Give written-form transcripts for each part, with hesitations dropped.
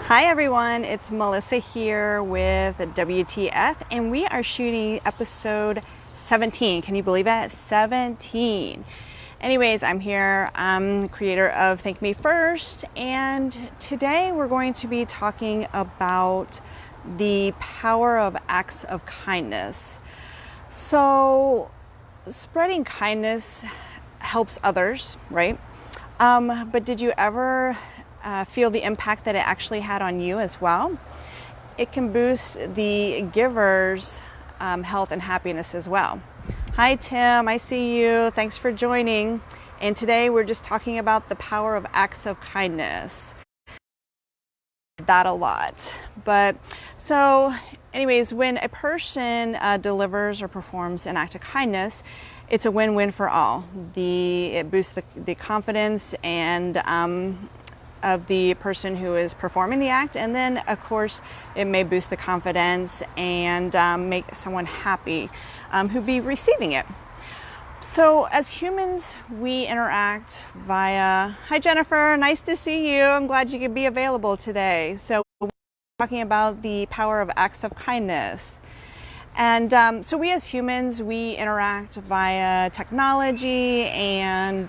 Hi everyone, it's Melissa here with WTF, and we are shooting episode 17. Can you believe it? 17. Anyways, I'm here. I'm creator of Thank Me First, and today we're going to be talking about the power of acts of kindness. So, spreading kindness helps others, right? But did you ever feel the impact that it actually had on you as well? It can boost the giver's health and happiness as well. Hi Tim, I see you. Thanks for joining. And today we're just talking about the power of acts of kindness. That a lot. But so anyways, when a person delivers or performs an act of kindness, it's a win-win for all. It boosts the confidence and of the person who is performing the act, and then of course it may boost the confidence and make someone happy who be receiving it. So as humans, we interact via, hi Jennifer, nice to see you. I'm glad you could be available today. So we're talking about the power of acts of kindness. And so we as humans, we interact via technology and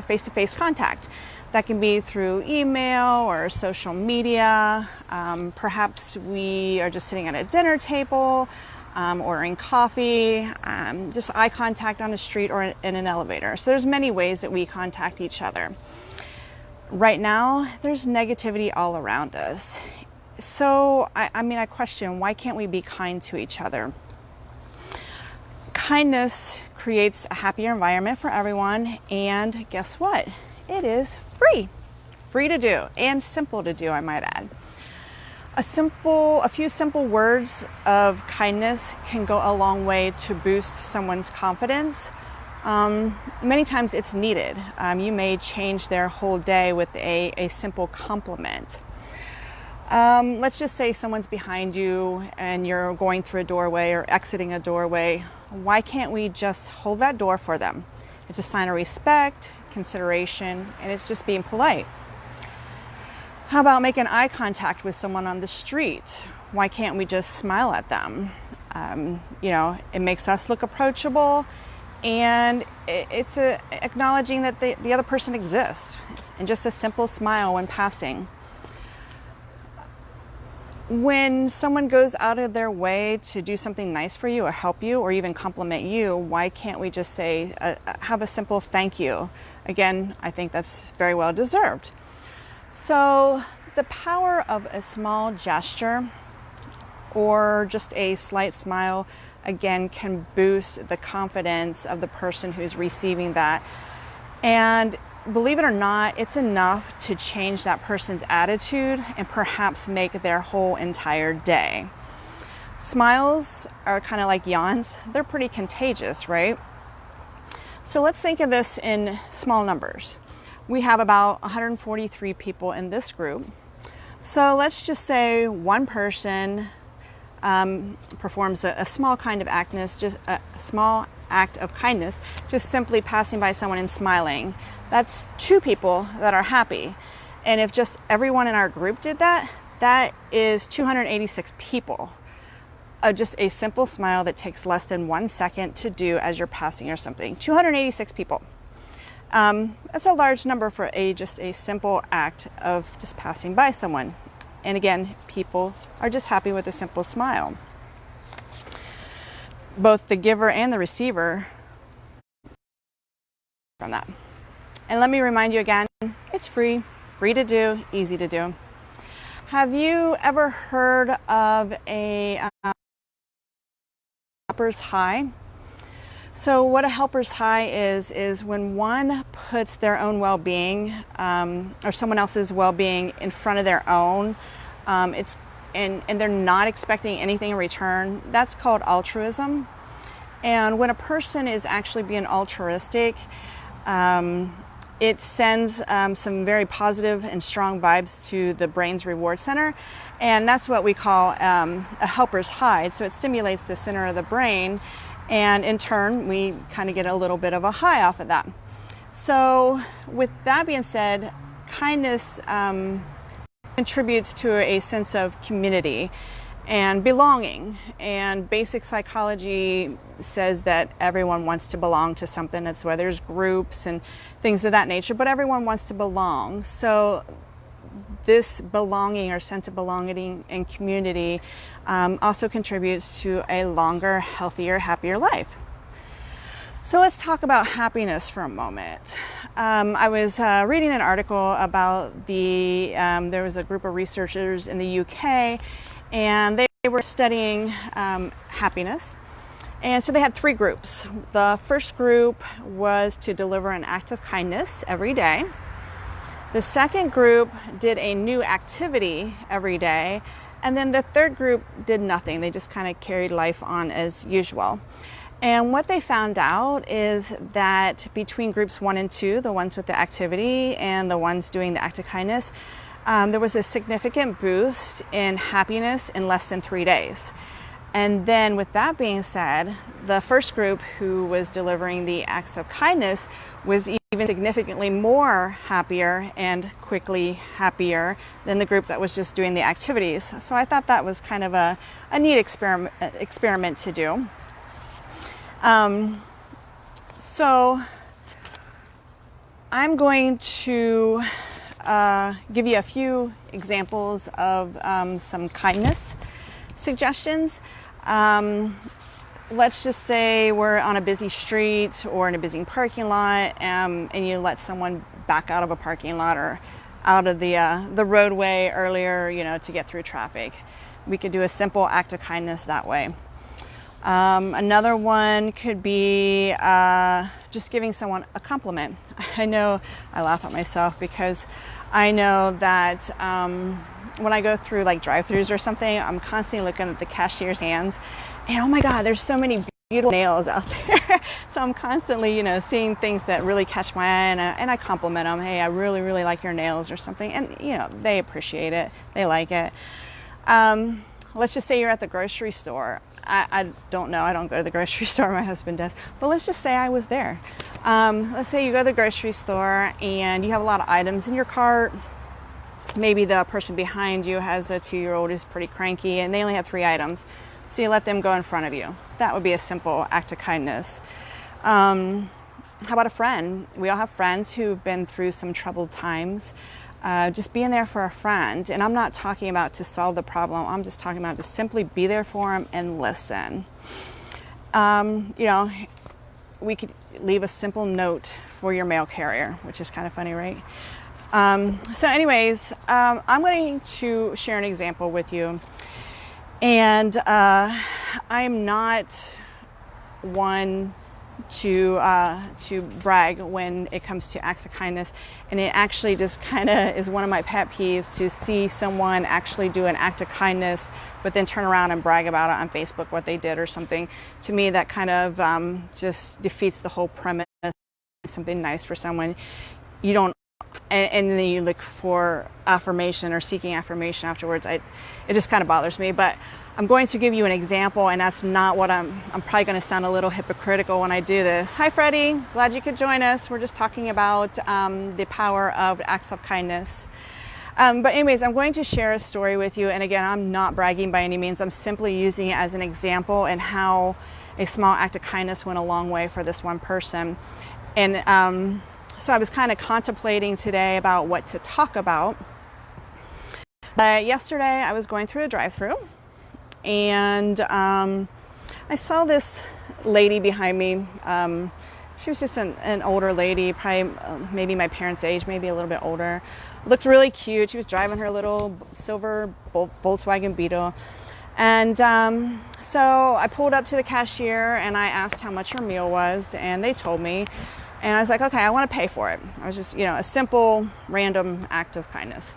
face-to-face contact. That can be through email or social media. Perhaps we are just sitting at a dinner table, ordering coffee, just eye contact on the street or in an elevator. So there's many ways that we contact each other. Right now, there's negativity all around us. So, I question, why can't we be kind to each other? Kindness creates a happier environment for everyone, and guess what? It is free to do, and simple to do, I might add. A few simple words of kindness can go a long way to boost someone's confidence. Many times it's needed. You may change their whole day with a simple compliment. Let's just say someone's behind you and you're going through a doorway or exiting a doorway. Why can't we just hold that door for them? It's a sign of respect, consideration, and it's just being polite. How about making eye contact with someone on the street? Why can't we just smile at them? It makes us look approachable, and it's acknowledging that the other person exists, and just a simple smile when passing. When someone goes out of their way to do something nice for you or help you or even compliment you, why can't we just say, have a simple thank you? Again, I think that's very well deserved. So the power of a small gesture or just a slight smile, again, can boost the confidence of the person who's receiving that. And believe it or not, it's enough to change that person's attitude and perhaps make their whole entire day. Smiles are kind of like yawns. They're pretty contagious, right? So let's think of this in small numbers. We have about 143 people in this group. So let's just say one person performs a small kind of actness, just a small act of kindness, just simply passing by someone and smiling. That's two people that are happy. And if just everyone in our group did that, that is 286 people. Just a simple smile that takes less than 1 second to do as you're passing or something. 286 people. That's a large number for just a simple act of just passing by someone. And again, people are just happy with a simple smile. Both the giver and the receiver from that. And let me remind you again, it's free to do, easy to do. Have you ever heard of a helper's high? So what a helper's high is when one puts their own well-being or someone else's well-being in front of their own, and they're not expecting anything in return. That's called altruism. And when a person is actually being altruistic, it sends some very positive and strong vibes to the brain's reward center, and that's what we call a helper's high. So it stimulates the center of the brain, and in turn we kind of get a little bit of a high off of that. So with that being said, kindness contributes to a sense of community and belonging. And basic psychology says that everyone wants to belong to something. That's why there's groups and things of that nature, but everyone wants to belong. So this belonging or sense of belonging and community also contributes to a longer, healthier, happier life. So let's talk about happiness for a moment. I was reading an article about there was a group of researchers in the UK, and they were studying happiness. And so they had 3 groups. The first group was to deliver an act of kindness every day. The second group did a new activity every day. And then the third group did nothing. They just kind of carried life on as usual. And what they found out is that between groups 1 and 2, the ones with the activity and the ones doing the act of kindness, there was a significant boost in happiness in less than 3 days. And then with that being said, the first group who was delivering the acts of kindness was even significantly more happier and quickly happier than the group that was just doing the activities. So I thought that was kind of a neat experiment to do. So I'm going to give you a few examples of some kindness suggestions. Let's just say we're on a busy street or in a busy parking lot, and you let someone back out of a parking lot or out of the roadway earlier, to get through traffic. We could do a simple act of kindness that way. Another one could be just giving someone a compliment. I know I laugh at myself because I know that when I go through like drive-thrus or something, I'm constantly looking at the cashier's hands, and oh my God, there's so many beautiful nails out there. So I'm constantly, seeing things that really catch my eye, and I compliment them. Hey, I really, really like your nails or something, and they appreciate it. They like it. Let's just say you're at the grocery store. I don't know. I don't go to the grocery store. My husband does. But let's just say I was there. Let's say you go to the grocery store and you have a lot of items in your cart. Maybe the person behind you has a 2-year-old who's pretty cranky and they only have 3 items. So you let them go in front of you. That would be a simple act of kindness. How about a friend? We all have friends who've been through some troubled times. Just being there for a friend. And I'm not talking about to solve the problem. I'm just talking about to simply be there for them and listen. We could leave a simple note for your mail carrier, which is kind of funny, right? So anyways, I'm going to share an example with you. And I'm not one to brag when it comes to acts of kindness, and it actually just kind of is one of my pet peeves to see someone actually do an act of kindness but then turn around and brag about it on Facebook what they did or something. To me, that kind of just defeats the whole premise. Something nice for someone, you don't, and then you look for affirmation or seeking affirmation afterwards. It just kind of bothers me. But I'm going to give you an example, and that's not what I'm probably going to sound a little hypocritical when I do this. Hi, Freddie. Glad you could join us. We're just talking about the power of acts of kindness. But anyways, I'm going to share a story with you. And again, I'm not bragging by any means. I'm simply using it as an example and how a small act of kindness went a long way for this one person. And so I was kind of contemplating today about what to talk about. Yesterday, I was going through a drive-thru. And I saw this lady behind me. She was just an older lady, probably maybe my parents' age, maybe a little bit older. Looked really cute. She was driving her little silver Volkswagen Beetle. And so I pulled up to the cashier and I asked how much her meal was, and they told me. And I was like, okay, I want to pay for it. I was just, a simple, random act of kindness.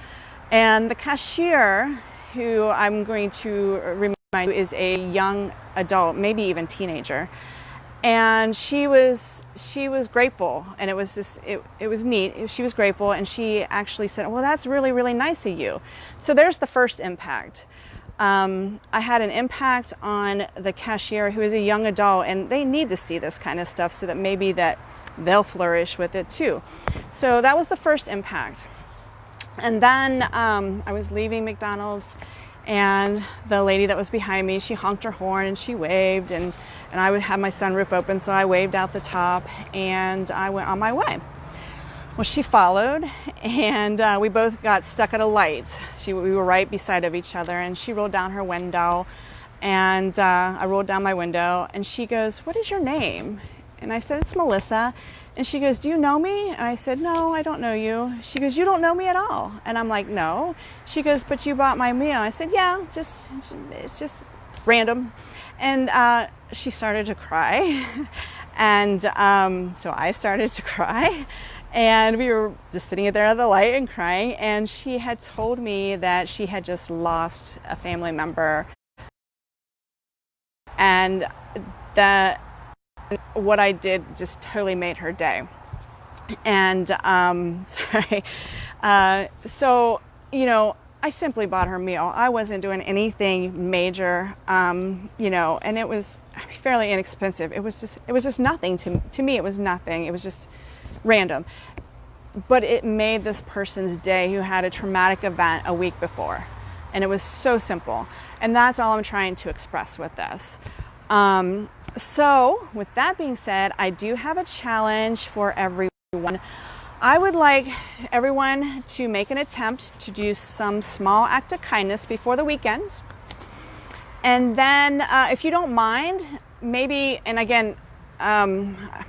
And the cashier, who I'm going to remind you is a young adult, maybe even teenager, and she was grateful, and it was neat. She was grateful, and she actually said, well, that's really, really nice of you. So there's the first impact. I had an impact on the cashier, who is a young adult, and they need to see this kind of stuff so that maybe that they'll flourish with it too. So that was the first impact. And then I was leaving McDonald's, and the lady that was behind me, she honked her horn and she waved, and I would have my sunroof open, so I waved out the top and I went on my way. Well, she followed, and we both got stuck at a light. We were right beside of each other, and she rolled down her window, and I rolled down my window, and she goes, "What is your name?" And I said, "It's Melissa." And she goes, "Do you know me?" And I said, "No, I don't know you." She goes, "You don't know me at all?" And I'm like, "No." She goes, "But you bought my meal." I said, "Yeah, it's just random." And she started to cry. And so I started to cry. And we were just sitting there at the light and crying. And she had told me that she had just lost a family member. And that what I did just totally made her day. And sorry. So, you know, I simply bought her meal. I wasn't doing anything major, you know, and it was fairly inexpensive. It was just nothing to me. It was nothing. It was just random. But it made this person's day who had a traumatic event a week before. And it was so simple. And that's all I'm trying to express with this. So with that being said, I do have a challenge for everyone. I would like everyone to make an attempt to do some small act of kindness before the weekend. And then if you don't mind, maybe, and again,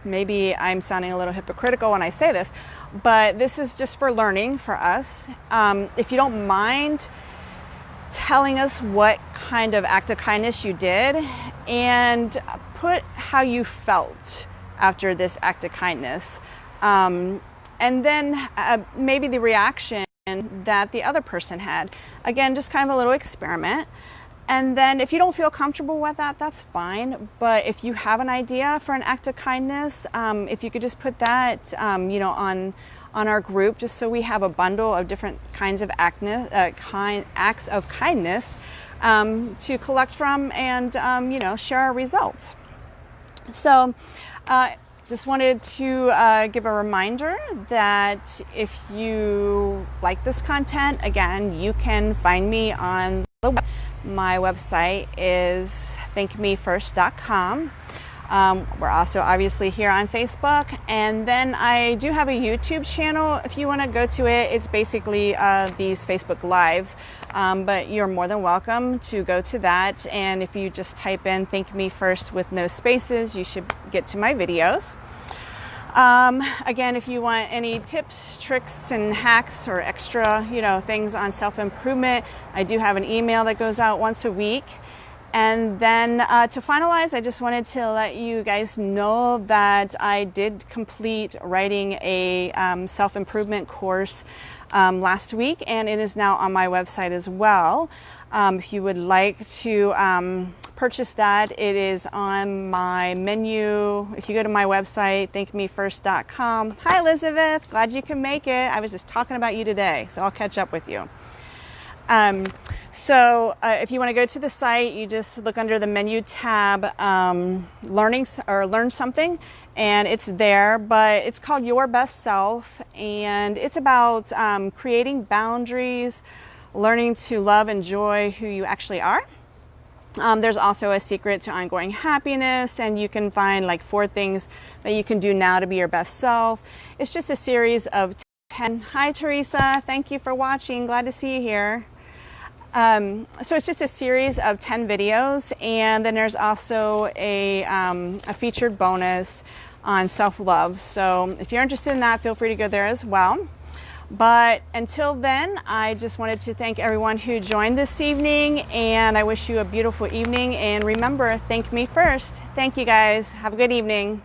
maybe I'm sounding a little hypocritical when I say this, but this is just for learning for us. If you don't mind telling us what kind of act of kindness you did, and put how you felt after this act of kindness, and then maybe the reaction that the other person had. Again, just kind of a little experiment. And then if you don't feel comfortable with that, that's fine. But if you have an idea for an act of kindness, if you could just put that, you know, on our group, just so we have a bundle of different kinds of acts of kindness to collect from, and you know, share our results. So just wanted to give a reminder that if you like this content, again, you can find me on the web. My website is thankmefirst.com. We're also obviously here on Facebook, and then I do have a YouTube channel. If you want to go to it, it's basically these Facebook Lives, but you're more than welcome to go to that. And if you just type in "Thank Me First" with no spaces, you should get to my videos. Again, if you want any tips, tricks, and hacks, or extra, you know, things on self-improvement, I do have an email that goes out once a week. And then to finalize, I just wanted to let you guys know that I did complete writing a self-improvement course last week, and it is now on my website as well. If you would like to purchase that, it is on my menu. If you go to my website, thankmefirst.com. Hi, Elizabeth. Glad you can make it. I was just talking about you today, so I'll catch up with you. So if you want to go to the site, you just look under the menu tab, learn something, and it's there. But it's called Your Best Self, and it's about creating boundaries, learning to love and enjoy who you actually are. There's also a secret to ongoing happiness, and you can find like 4 things that you can do now to be your best self. It's just a series of 10. Hi, Teresa. Thank you for watching. Glad to see you here. So it's just a series of 10 videos, and then there's also a featured bonus on self-love. So if you're interested in that, feel free to go there as well. But until then, I just wanted to thank everyone who joined this evening, and I wish you a beautiful evening. And remember, thank me first. Thank you guys. Have a good evening.